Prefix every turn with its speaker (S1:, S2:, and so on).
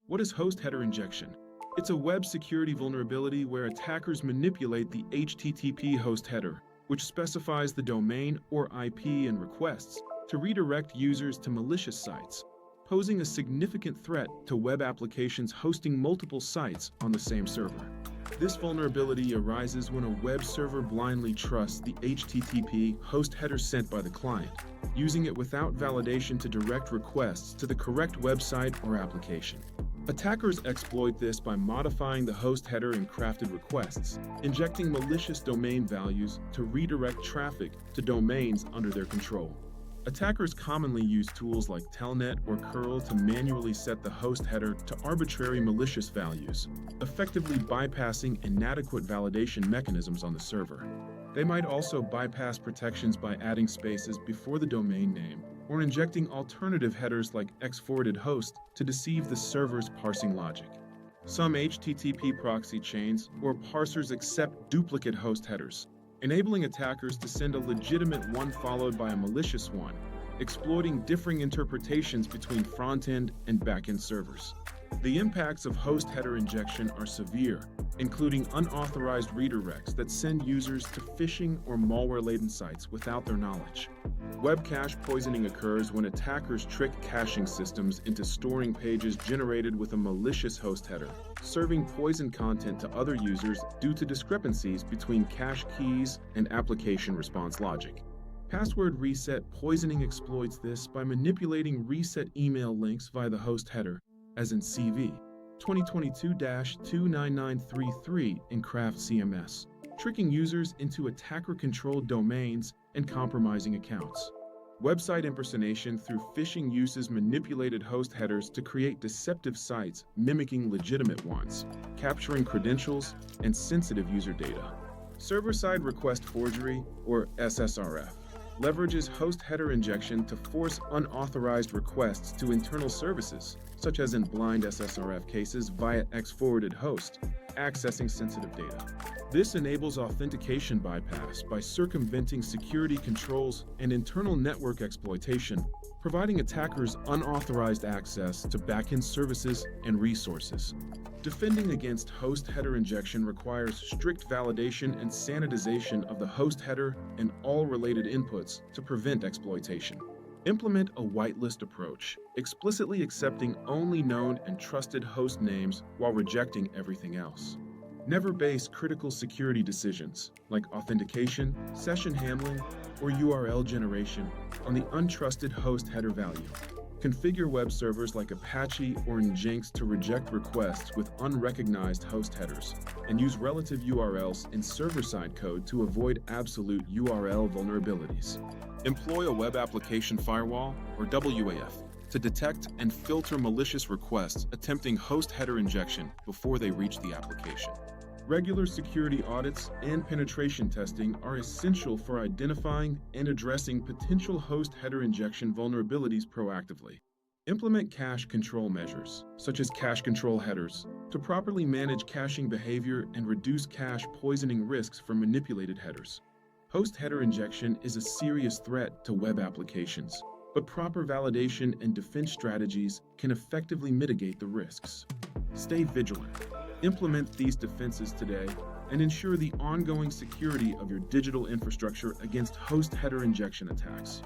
S1: What is host header injection? It's a web security vulnerability where attackers manipulate the HTTP host header, which specifies the domain or IP and requests, to redirect users to malicious sites, posing a significant threat to web applications hosting multiple sites on the same server. This vulnerability arises when a web server blindly trusts the HTTP host header sent by the client, using it without validation to direct requests to the correct website or application. Attackers exploit this by modifying the host header in crafted requests, injecting malicious domain values to redirect traffic to domains under their control. Attackers commonly use tools like Telnet or curl to manually set the host header to arbitrary malicious values, effectively bypassing inadequate validation mechanisms on the server. They might also bypass protections by adding spaces before the domain name or injecting alternative headers like xforwarded host to deceive the server's parsing logic. Some HTTP proxy chains or parsers accept duplicate host headers, enabling attackers to send a legitimate one followed by a malicious one, exploiting differing interpretations between front-end and back-end servers. The impacts of host header injection are severe, including unauthorized redirects that send users to phishing or malware-laden sites without their knowledge. Web cache poisoning occurs when attackers trick caching systems into storing pages generated with a malicious host header, serving poison content to other users due to discrepancies between cache keys and application response logic. Password reset poisoning exploits this by manipulating reset email links via the host header, as in CV 2022-29933 in Craft CMS, tricking users into attacker-controlled domains and compromising accounts. Website impersonation through phishing uses manipulated host headers to create deceptive sites mimicking legitimate ones, capturing credentials and sensitive user data. Server-side request forgery, or SSRF, leverages host header injection to force unauthorized requests to internal services, such as in blind SSRF cases via xforwarded host, accessing sensitive data. This enables authentication bypass by circumventing security controls and internal network exploitation, providing attackers unauthorized access to backend services and resources. Defending against host header injection requires strict validation and sanitization of the host header and all related inputs to prevent exploitation. Implement a whitelist approach, explicitly accepting only known and trusted host names while rejecting everything else. Never base critical security decisions, like authentication, session handling, or URL generation, on the untrusted host header value. Configure web servers like Apache or Nginx to reject requests with unrecognized host headers, and use relative URLs in server-side code to avoid absolute URL vulnerabilities. Employ a web application firewall, or WAF, to detect and filter malicious requests attempting host header injection before they reach the application. Regular security audits and penetration testing are essential for identifying and addressing potential host header injection vulnerabilities proactively. Implement cache control measures, such as cache control headers, to properly manage caching behavior and reduce cache poisoning risks from manipulated headers. Host header injection is a serious threat to web applications, but proper validation and defense strategies can effectively mitigate the risks. Stay vigilant. Implement these defenses today and ensure the ongoing security of your digital infrastructure against host header injection attacks.